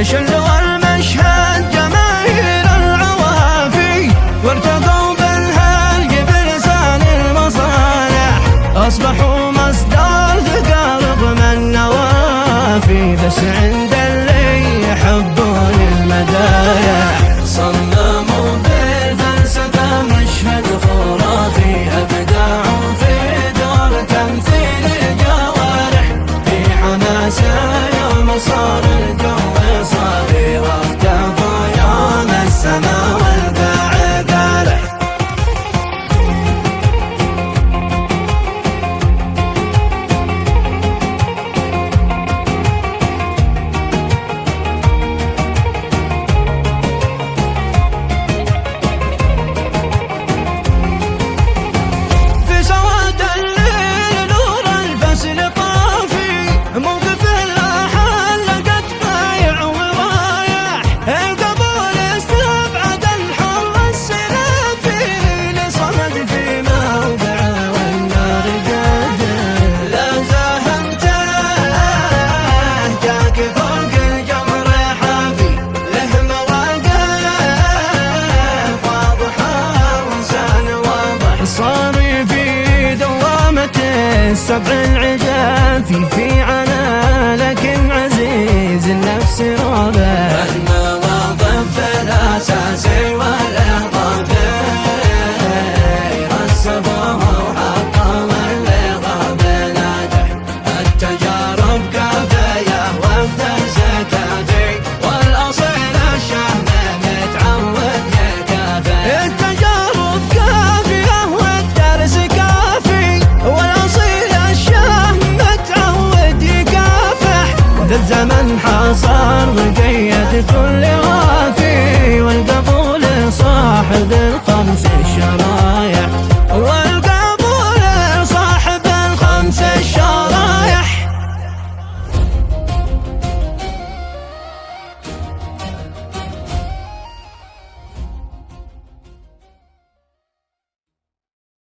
شلوا المشهد جماهير العوافي وارتقوا بالهرج بلسان المصالح، أصبحوا مصدر تقارب من نوافي، بس عند اللي يحبون المدايح صمموا بالفلسفة مشهد خرافي، أبدعوا في دور تمثيل الجوارح في حماسة يوم صار الجو صافي واختفوا يوم السما والقاع قالح. في سواد الليل نور الفصل طافي، موقف صاري في دوامة السبع العجافي في عنا لكن عزيز النفس رابع، المواقف الأساسي والإضافي رسبوه وحطوا اللي غاب ناجح، التجارب كافية وافدى زكاتي والأصيل الشهم متعود يكافي، التجارب كافية والدرس كافي والأصيل الشهم متعود يكافح، ذا الزمن حصر بقية كل وافي والقبول صاحب الخمس الشرف.